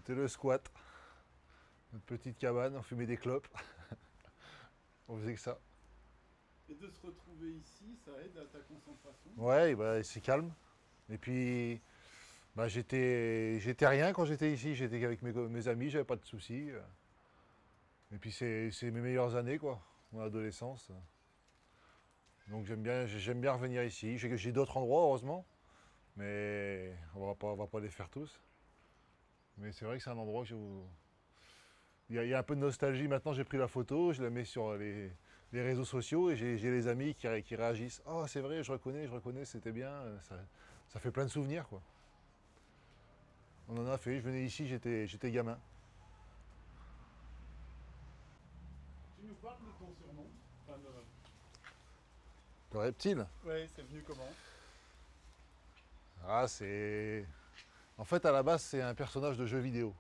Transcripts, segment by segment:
C'était le squat. Notre petite cabane, on fumait des clopes. On faisait que ça. Et de se retrouver ici, ça aide à ta concentration? Ouais, bah, c'est calme. Et puis, bah, j'étais rien quand j'étais ici. J'étais qu'avec mes amis, j'avais pas de soucis. Et puis, c'est mes meilleures années, quoi, mon adolescence. Donc, j'aime bien revenir ici. J'ai d'autres endroits, heureusement. Mais on va pas les faire tous. Mais c'est vrai que c'est un endroit que il y a un peu de nostalgie. Maintenant, j'ai pris la photo, je la mets sur les réseaux sociaux et j'ai les amis qui réagissent. Oh, c'est vrai, je reconnais, c'était bien. Ça fait plein de souvenirs, quoi. On en a fait. Je venais ici, j'étais gamin. Tu nous parles de ton surnom? Enfin, Le reptile. ouais, c'est venu comment? Ah, c'est. En fait, à la base, c'est un personnage de jeu vidéo.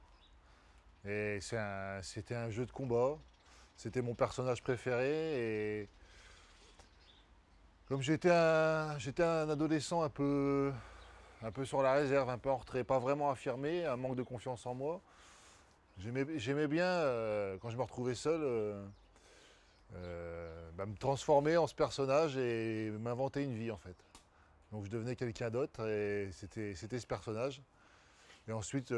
Et c'était un jeu de combat. C'était mon personnage préféré. Et comme j'étais un adolescent un peu sur la réserve, un peu en retrait, pas vraiment affirmé, un manque de confiance en moi. J'aimais bien, quand je me retrouvais seul, bah, me transformer en ce personnage et m'inventer une vie en fait. Donc je devenais quelqu'un d'autre et c'était ce personnage. Et ensuite,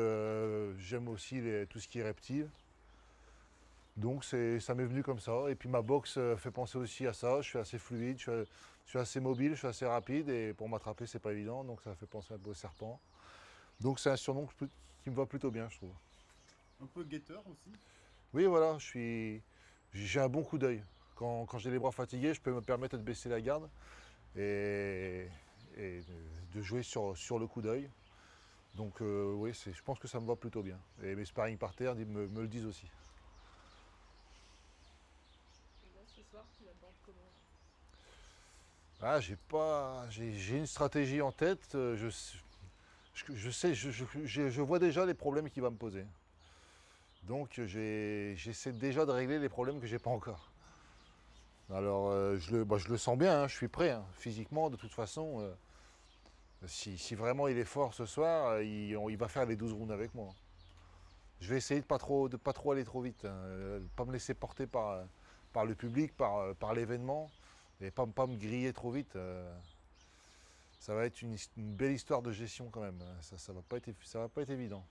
j'aime aussi tout ce qui est reptile. Donc ça m'est venu comme ça. Et puis ma boxe fait penser aussi à ça. Je suis assez fluide, je suis assez mobile, je suis assez rapide. Et pour m'attraper, c'est pas évident. Donc ça fait penser un peu au serpent. Donc c'est un surnom qui me va plutôt bien, je trouve. Un peu guetteur aussi? Oui, voilà, j'ai un bon coup d'œil. Quand j'ai les bras fatigués, je peux me permettre de baisser la garde et, et de jouer sur le coup d'œil. Donc oui, je pense que ça me va plutôt bien. Et mes sparring partenaires me le disent aussi. Et là, ce soir, tu l'abordes comment là? Ah, j'ai une stratégie en tête. Je sais, je vois déjà les problèmes qu'il va me poser. Donc j'essaie déjà de régler les problèmes que j'ai pas encore. Alors je le sens bien, hein, je suis prêt, hein, physiquement de toute façon. Si vraiment il est fort ce soir, il va faire les 12 rounds avec moi. Je vais essayer de pas trop aller trop vite, hein, pas me laisser porter par le public, par l'événement, et pas me griller trop vite. Ça va être une belle histoire de gestion quand même. Ça va pas être évident.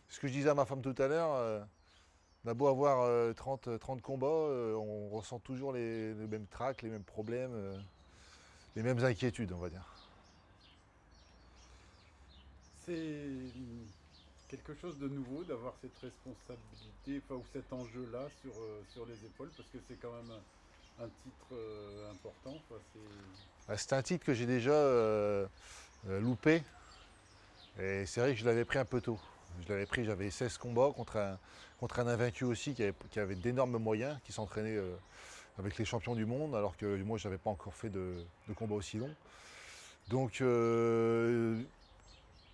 Ce que je disais à ma femme tout à l'heure, on a beau avoir 30 combats, on ressent toujours les mêmes tracs, les mêmes problèmes, les mêmes inquiétudes, on va dire. C'est quelque chose de nouveau d'avoir cette responsabilité, enfin, ou cet enjeu-là sur les épaules, parce que c'est quand même un titre important. Quoi. C'est un titre que j'ai déjà loupé, et c'est vrai que je l'avais pris un peu tôt. Je l'avais pris, j'avais 16 combats contre un invaincu aussi qui avait d'énormes moyens, qui s'entraînait avec les champions du monde, alors que moi, je n'avais pas encore fait de combat aussi long. Donc,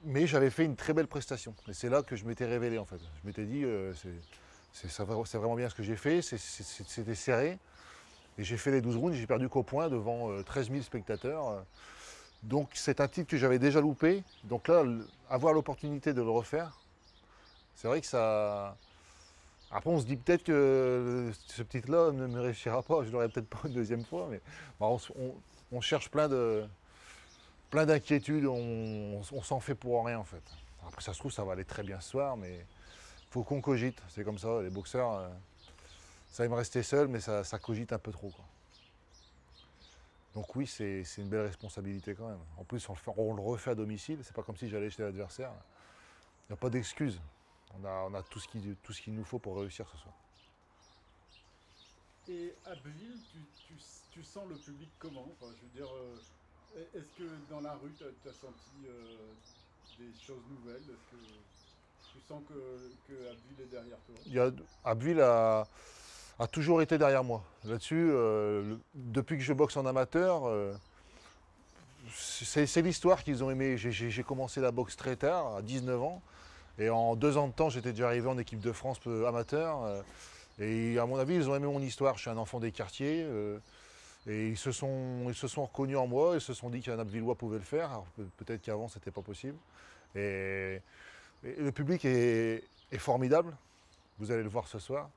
mais j'avais fait une très belle prestation. Et c'est là que je m'étais révélé en fait. Je m'étais dit, c'est vraiment bien ce que j'ai fait, c'était serré. Et j'ai fait les 12 rounds, j'ai perdu qu'au point devant 13 000 spectateurs. Donc c'est un titre que j'avais déjà loupé. Donc là, avoir l'opportunité de le refaire, c'est vrai que ça. Après, on se dit peut-être que ce titre-là ne me réussira pas, je l'aurai peut-être pas une deuxième fois, mais bah, on cherche plein d'inquiétudes, on s'en fait pour rien en fait. Après, ça se trouve, ça va aller très bien ce soir, mais faut qu'on cogite. C'est comme ça, les boxeurs, ça va me rester seul, mais ça cogite un peu trop, quoi. Donc oui, c'est une belle responsabilité quand même. En plus, on le refait à domicile, c'est pas comme si j'allais chez l'adversaire. Il n'y a pas d'excuse. On a tout ce qu'il nous faut pour réussir ce soir. Et à Bulle, tu sens le public comment? Enfin, je veux dire, est-ce que dans la rue, tu as senti des choses nouvelles? Est-ce que tu sens que Abdul est derrière toi? Abbeville a toujours été derrière moi. Là-dessus, depuis que je boxe en amateur, c'est l'histoire qu'ils ont aimé. J'ai commencé la boxe très tard, à 19 ans. Et en 2 ans de temps, j'étais déjà arrivé en équipe de France amateur. Et à mon avis, ils ont aimé mon histoire. Je suis un enfant des quartiers. Et ils se sont reconnus en moi. Ils se sont dit qu'un Abbvillois pouvait le faire. Alors peut-être qu'avant, c'était pas possible. Et, et le public est formidable. Vous allez le voir ce soir.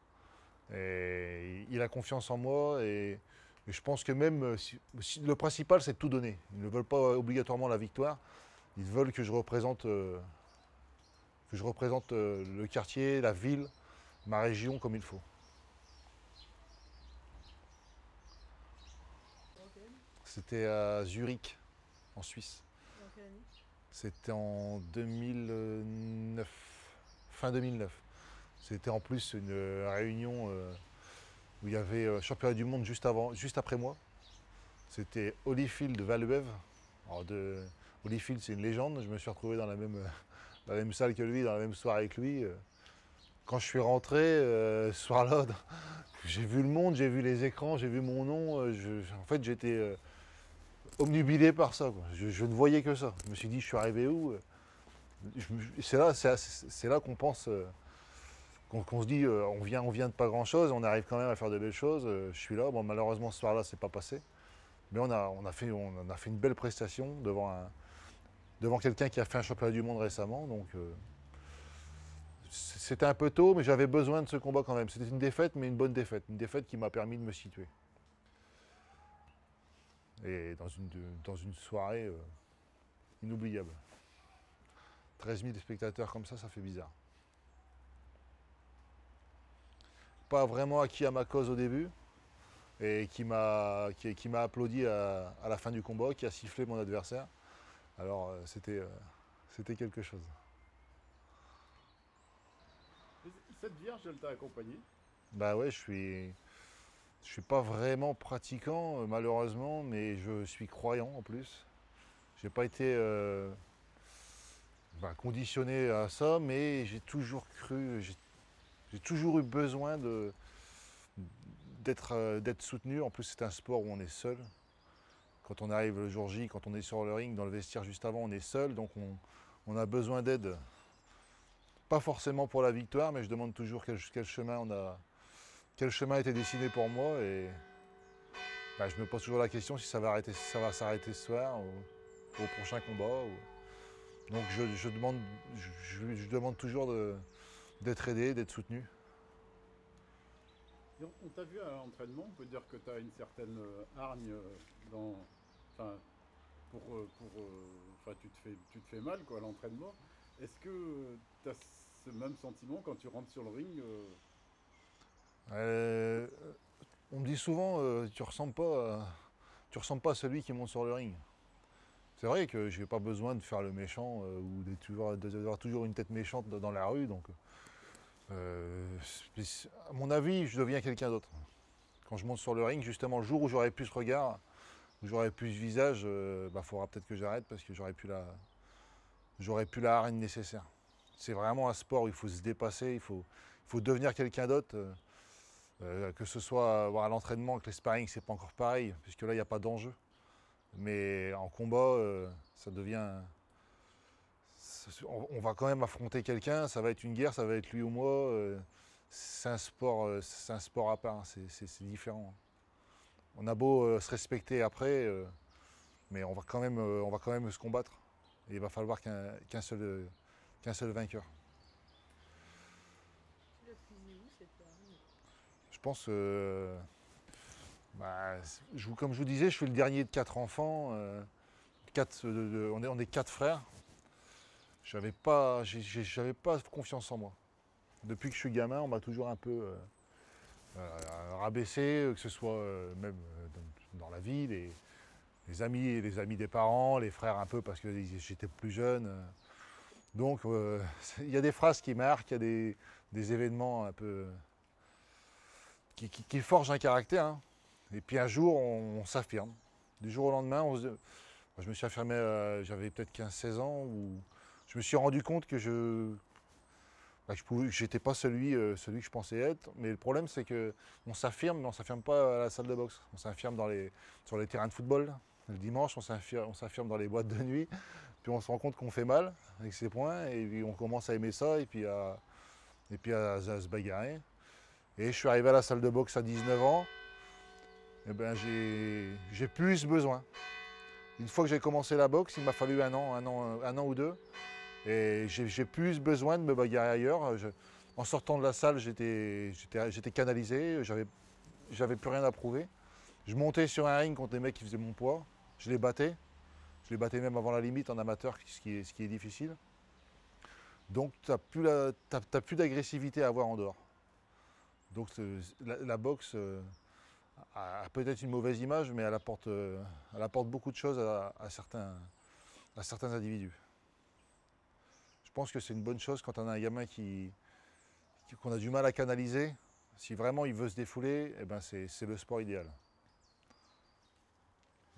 Et il a confiance en moi et je pense que même le principal c'est de tout donner. Ils ne veulent pas obligatoirement la victoire. Ils veulent que je représente, le quartier, la ville, ma région comme il faut. Dans quelle année? C'était à Zurich, en Suisse. Dans quelle année? C'était en 2009, fin 2009. C'était en plus une réunion où il y avait championnat du monde juste après moi. C'était Holyfield Valeuve. Holyfield, c'est une légende. Je me suis retrouvé dans la même salle que lui, dans la même soirée avec lui. Quand je suis rentré ce soir-là, j'ai vu le monde, j'ai vu les écrans, j'ai vu mon nom. En fait, j'étais obnubilé par ça, quoi. Je ne voyais que ça. Je me suis dit, je suis arrivé où? C'est là qu'on pense, qu'on se dit, on vient de pas grand-chose, on arrive quand même à faire de belles choses. Je suis là. Bon, malheureusement, ce soir-là, c'est pas passé. Mais on a fait une belle prestation devant quelqu'un qui a fait un championnat du monde récemment. Donc, c'était un peu tôt, mais j'avais besoin de ce combat quand même. C'était une défaite, mais une bonne défaite. Une défaite qui m'a permis de me situer. Et dans une soirée inoubliable. 13 000 spectateurs comme ça fait bizarre. Pas vraiment acquis à ma cause au début, et qui m'a applaudi à la fin du combat, qui a sifflé mon adversaire. Alors c'était quelque chose. Cette vierge, elle t'a accompagné? Bah ouais, je suis pas vraiment pratiquant malheureusement, mais je suis croyant en plus. J'ai pas été conditionné à ça, mais j'ai toujours cru, j'ai toujours eu besoin d'être soutenu. En plus, c'est un sport où on est seul. Quand on arrive le jour J, quand on est sur le ring, dans le vestiaire juste avant, on est seul, donc on a besoin d'aide. Pas forcément pour la victoire, mais je demande toujours quel chemin a été dessiné pour moi. Et je me pose toujours la question si ça va s'arrêter ce soir, au prochain combat. Donc je demande toujours d'être aidé, d'être soutenu. Et on t'a vu à l'entraînement, on peut dire que tu as une certaine hargne dans. Enfin, enfin, tu te fais mal quoi, à l'entraînement. Est-ce que tu as ce même sentiment quand tu rentres sur le ring Euh, on me dit souvent, tu ressembles pas à celui qui monte sur le ring. C'est vrai que je n'ai pas besoin de faire le méchant ou d'avoir toujours une tête méchante dans la rue. Donc, à mon avis, je deviens quelqu'un d'autre. Quand je monte sur le ring, justement, le jour où j'aurai plus ce regard, où j'aurai plus ce visage, faudra peut-être que j'arrête parce que j'aurai plus la hargne nécessaire. C'est vraiment un sport où il faut se dépasser, il faut devenir quelqu'un d'autre. Que ce soit à l'entraînement, avec les sparring, c'est pas encore pareil, puisque là, il n'y a pas d'enjeu. Mais en combat, ça devient. On va quand même affronter quelqu'un, ça va être une guerre, ça va être lui ou moi. C'est un sport à part, c'est différent. On a beau se respecter après, mais on va quand même se combattre. Et il va falloir qu'un seul vainqueur. Tu l'as puisée où cette arme? Je pense, comme je vous disais, je suis le dernier de 4 enfants. On est 4 frères. J'avais pas confiance en moi. Depuis que je suis gamin, on m'a toujours un peu rabaissé, que ce soit même dans la vie, les amis des parents, les frères un peu parce que j'étais plus jeune. Donc il y a des phrases qui marquent, il y a des événements un peu qui forgent un caractère. Hein. Et puis un jour, on s'affirme. Du jour au lendemain, je me suis affirmé, j'avais peut-être 15-16 ans, où je me suis rendu compte que je n'étais pas celui que je pensais être. Mais le problème, c'est qu'on s'affirme, mais on ne s'affirme pas à la salle de boxe. On s'affirme sur les terrains de football. Le dimanche, on s'affirme dans les boîtes de nuit. Puis on se rend compte qu'on fait mal avec ses poings. Et puis on commence à aimer ça et puis à se bagarrer. Et je suis arrivé à la salle de boxe à 19 ans. Et ben j'ai plus besoin. Une fois que j'ai commencé la boxe, il m'a fallu un an ou deux. Et j'ai plus besoin de me bagarrer ailleurs. En sortant de la salle, j'étais canalisé, j'avais plus rien à prouver. Je montais sur un ring contre des mecs qui faisaient mon poids, je les battais. Je les battais même avant la limite en amateur, ce qui est difficile. Donc tu n'as plus d'agressivité à avoir en dehors. Donc la boxe a peut-être une mauvaise image, mais elle apporte beaucoup de choses à certains individus. Je pense que c'est une bonne chose quand on a un gamin qu'on a du mal à canaliser. Si vraiment il veut se défouler, eh ben c'est le sport idéal.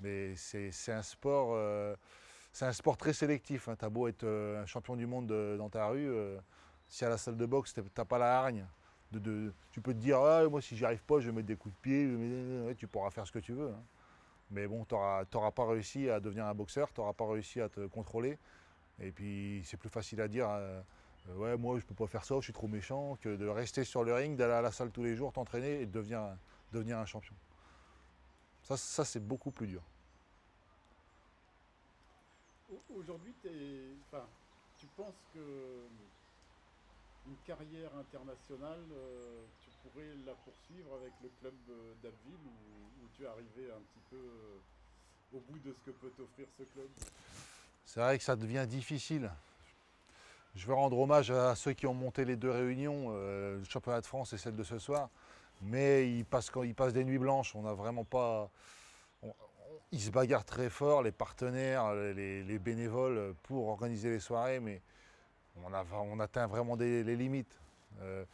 Mais c'est un sport très sélectif. Hein. Tu as beau être un champion du monde dans ta rue, si à la salle de boxe, tu n'as pas la hargne, tu peux te dire ah, moi si j'y arrive pas, je vais mettre des coups de pied, ouais, tu pourras faire ce que tu veux. Hein. Mais bon, tu n'auras pas réussi à devenir un boxeur, tu n'auras pas réussi à te contrôler. Et puis c'est plus facile à dire ouais, moi je peux pas faire ça, je suis trop méchant, que de rester sur le ring, d'aller à la salle tous les jours, t'entraîner et de devenir un champion. Ça c'est beaucoup plus dur. Aujourd'hui, enfin, tu penses que une carrière internationale, tu pourrais la poursuivre avec le club d'Abbeville où tu es arrivé un petit peu au bout de ce que peut t'offrir ce club? C'est vrai que ça devient difficile. Je veux rendre hommage à ceux qui ont monté les deux réunions, le championnat de France et celle de ce soir. Mais quand ils passent des nuits blanches, on n'a vraiment pas. Ils se bagarrent très fort, les partenaires, les bénévoles, pour organiser les soirées, mais on atteint vraiment les limites. Euh,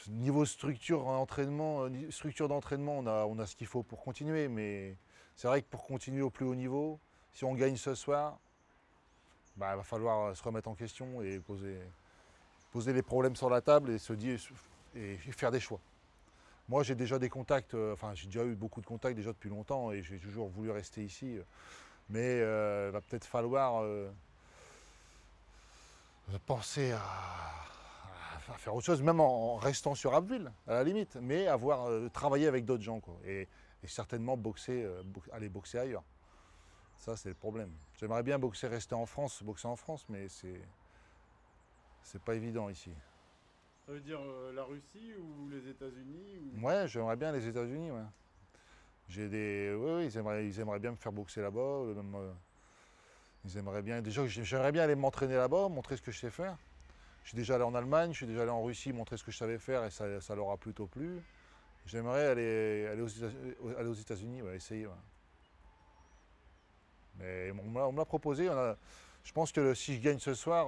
Niveau structure d'entraînement, on a ce qu'il faut pour continuer, mais c'est vrai que pour continuer au plus haut niveau, si on gagne ce soir, bah, il va falloir se remettre en question et poser les problèmes sur la table et se dire et faire des choix. Moi j'ai déjà des contacts, enfin j'ai déjà eu beaucoup de contacts déjà depuis longtemps et j'ai toujours voulu rester ici. Mais il va peut-être falloir penser à faire autre chose, même en restant sur Abbeville, à la limite, mais avoir travaillé avec d'autres gens, quoi, et certainement aller boxer ailleurs. Ça, c'est le problème. J'aimerais bien boxer en France, mais c'est pas évident ici. Ça veut dire la Russie ou les États-Unis ou... Ouais, j'aimerais bien les États-Unis, ouais. Oui, ils aimeraient bien me faire boxer là-bas. Ils aimeraient bien. Déjà, j'aimerais bien aller m'entraîner là-bas, montrer ce que je sais faire. Je suis déjà allé en Allemagne, je suis déjà allé en Russie, montrer ce que je savais faire et ça leur a plutôt plu. J'aimerais aller aux États-Unis, ouais, essayer. Ouais. Mais on me l'a proposé. Je pense que si je gagne ce soir,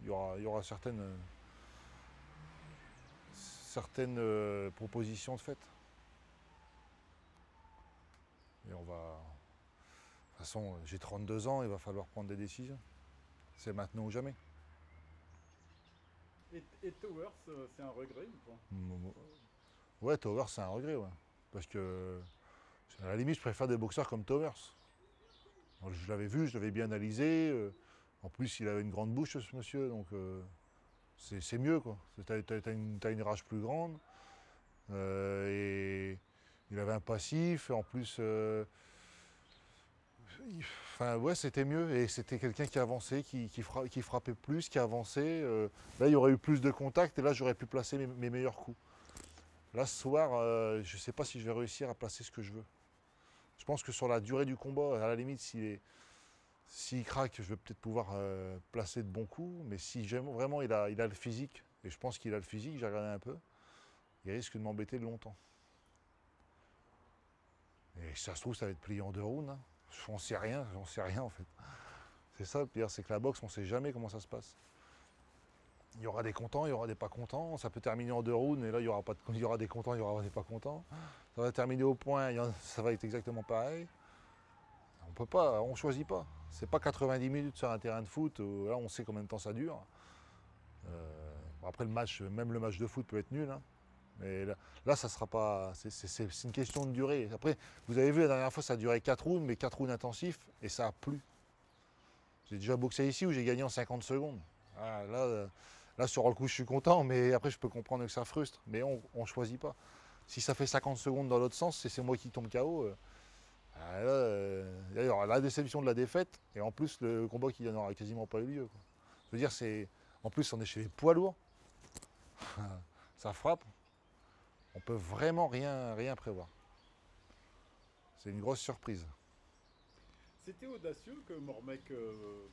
il y aura certaines propositions de fait. Et on va. De toute façon, j'ai 32 ans, il va falloir prendre des décisions. C'est maintenant ou jamais. Et Towers, c'est un regret ou pas? Ouais, Towers, c'est un regret, ouais. Parce que, à la limite, je préfère des boxeurs comme Towers. Je l'avais vu, je l'avais bien analysé. En plus, il avait une grande bouche, ce monsieur, donc c'est mieux, quoi. T'as une rage plus grande. Et il avait un passif, et en plus, enfin, ouais, c'était mieux. Et c'était quelqu'un qui avançait, qui frappait plus, qui avançait. Là, il y aurait eu plus de contact, et là, j'aurais pu placer mes meilleurs coups. Là, ce soir, je ne sais pas si je vais réussir à placer ce que je veux. Je pense que sur la durée du combat, à la limite, s'il craque, je vais peut-être pouvoir placer de bons coups. Mais si vraiment il a le physique, et je pense qu'il a le physique, j'ai regardé un peu, il risque de m'embêter longtemps. Et si ça se trouve, ça va être plié en 2 rounds. Hein. J'en sais rien en fait. C'est ça le pire, c'est que la boxe, on ne sait jamais comment ça se passe. Il y aura des contents, il y aura des pas contents. Ça peut terminer en 2 rounds, et là, il y aura des contents, il y aura des pas contents. Ça va terminer au point, ça va être exactement pareil. On peut pas, on choisit pas. C'est pas 90 minutes sur un terrain de foot, où, là on sait combien de temps ça dure. Après même le match de foot peut être nul. Hein. Mais là, ça sera pas. C'est une question de durée. Après, vous avez vu la dernière fois, ça a duré 4 rounds, mais 4 rounds intensifs, et ça a plu. J'ai déjà boxé ici où j'ai gagné en 50 secondes. Ah, là, sur le coup, je suis content, mais après, je peux comprendre que ça frustre. Mais on ne choisit pas. Si ça fait 50 secondes dans l'autre sens, c'est moi qui tombe KO. Ah, là, d'ailleurs, la déception de la défaite, et en plus le combat qui n'aura quasiment pas eu lieu, quoi. Je veux dire, en plus on est chez les poids lourds, ça frappe, on peut vraiment rien prévoir. C'est une grosse surprise. C'était audacieux que Mormec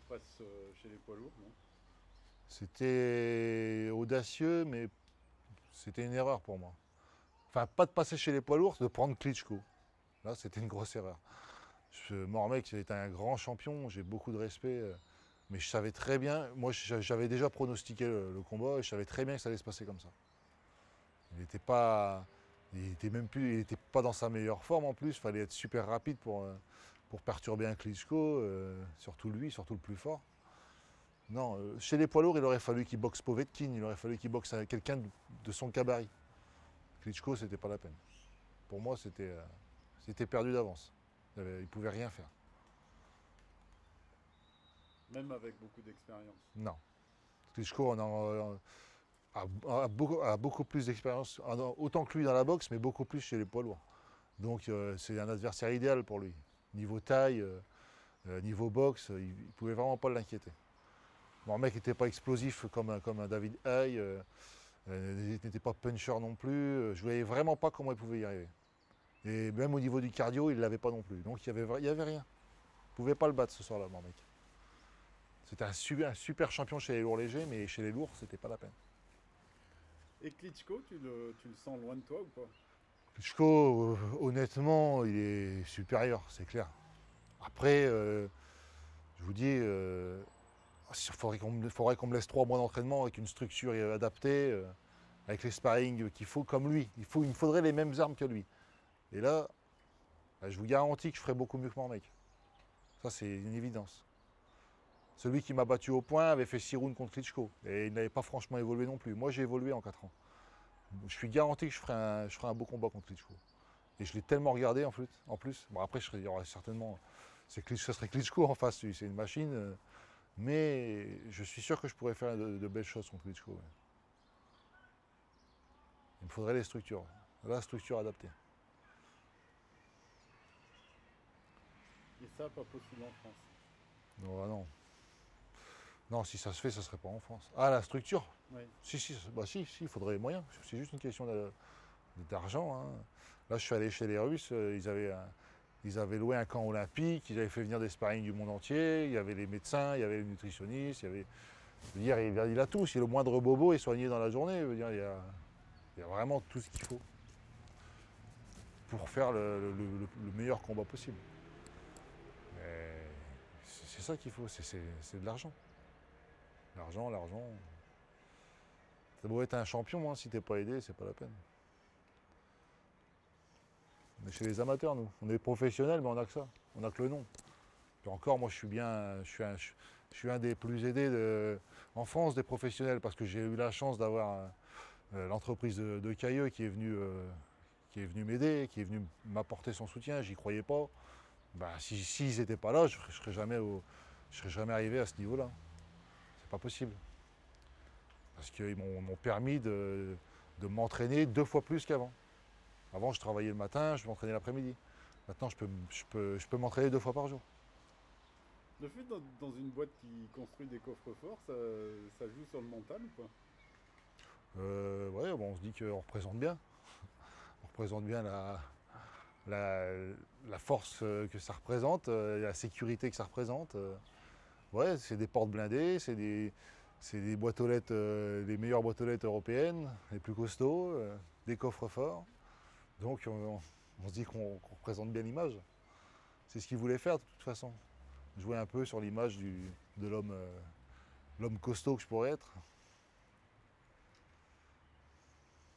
passe chez les poids lourds, non? C'était audacieux, mais c'était une erreur pour moi. Enfin, pas de passer chez les poids lourds, de prendre Klitschko. Là, c'était une grosse erreur. Mormec, c'était un grand champion, j'ai beaucoup de respect. Mais je savais très bien, moi j'avais déjà pronostiqué le combat et je savais très bien que ça allait se passer comme ça. Il n'était pas, il était même plus, il était pas dans sa meilleure forme en plus. Il fallait être super rapide pour perturber un Klitschko, surtout lui, surtout le plus fort. Non, chez les poids lourds, il aurait fallu qu'il boxe Povetkin, il aurait fallu qu'il boxe quelqu'un de son gabarit. Klitschko, c'était pas la peine. Pour moi, c'était perdu d'avance. Il ne pouvait rien faire. Même avec beaucoup d'expérience. Non. Klitschko a beaucoup plus d'expérience, autant que lui dans la boxe, mais beaucoup plus chez les poids lourds. Donc c'est un adversaire idéal pour lui. Niveau taille, niveau boxe, il ne pouvait vraiment pas l'inquiéter. Bon, le mec n'était pas explosif comme un David Haye, il n'était pas puncher non plus. Je ne voyais vraiment pas comment il pouvait y arriver. Et même au niveau du cardio, il ne l'avait pas non plus. Donc il n'y avait rien. Il ne pouvait pas le battre ce soir-là, mon mec. C'était un super champion chez les lourds légers, mais chez les lourds, c'était pas la peine. Et Klitschko, tu le sens loin de toi ou pas? Klitschko, honnêtement, il est supérieur, c'est clair. Après, je vous dis, il faudrait qu'on me laisse 3 mois d'entraînement avec une structure adaptée, avec les sparring qu'il faut comme lui. Il me faudrait les mêmes armes que lui. Et là, je vous garantis que je ferai beaucoup mieux que mon mec. Ça, c'est une évidence. Celui qui m'a battu au point avait fait 6 rounds contre Klitschko. Et il n'avait pas franchement évolué non plus. Moi, j'ai évolué en 4 ans. Je suis garanti que je ferai un beau combat contre Klitschko. Et je l'ai tellement regardé en plus. Bon, après, il y aurait certainement. Ce serait Klitschko en face, c'est une machine. Mais je suis sûr que je pourrais faire de belles choses contre Klitschko. Ouais. Il me faudrait les structures. La structure adaptée. Et ça, pas possible en France. Non, non. Non, si ça se fait, ça ne serait pas en France. Ah, la structure? Oui. Si, il faudrait les moyens. C'est juste une question d'argent. Hein. Là, je suis allé chez les Russes, ils avaient loué un camp olympique, ils avaient fait venir des sparring du monde entier, il y avait les médecins, il y avait les nutritionnistes, il a tout. Si le moindre bobo est soigné dans la journée, il y a vraiment tout ce qu'il faut pour faire le meilleur combat possible. C'est ça qu'il faut, c'est de l'argent. L'argent. Ça doit être un champion, hein, si t'es pas aidé, c'est pas la peine. On est chez les amateurs, nous. On est professionnels, mais on n'a que ça. On n'a que le nom. Puis encore, moi, je suis un des plus aidés en France des professionnels parce que j'ai eu la chance d'avoir l'entreprise de Cailleux qui est venue m'aider, qui est venue m'apporter son soutien. J'y croyais pas. Ben, s'ils n'étaient pas là, je ne serais jamais arrivé à ce niveau-là. C'est pas possible. Parce qu'ils m'ont permis de m'entraîner 2 fois plus qu'avant. Avant, je travaillais le matin, je m'entraînais l'après-midi. Maintenant, je peux m'entraîner 2 fois par jour. Le fait dans une boîte qui construit des coffres forts, ça joue sur le mental ou pas? Ouais, bon, on se dit qu'on représente bien. On représente bien la force que ça représente, la sécurité que ça représente. Ouais, c'est des portes blindées, c'est des boîtes aux lettres, les meilleures boîtes aux lettres européennes, les plus costauds, des coffres forts. Donc on se dit qu'on représente bien l'image. C'est ce qu'ils voulaient faire de toute façon. Jouer un peu sur l'image de l'homme costaud que je pourrais être.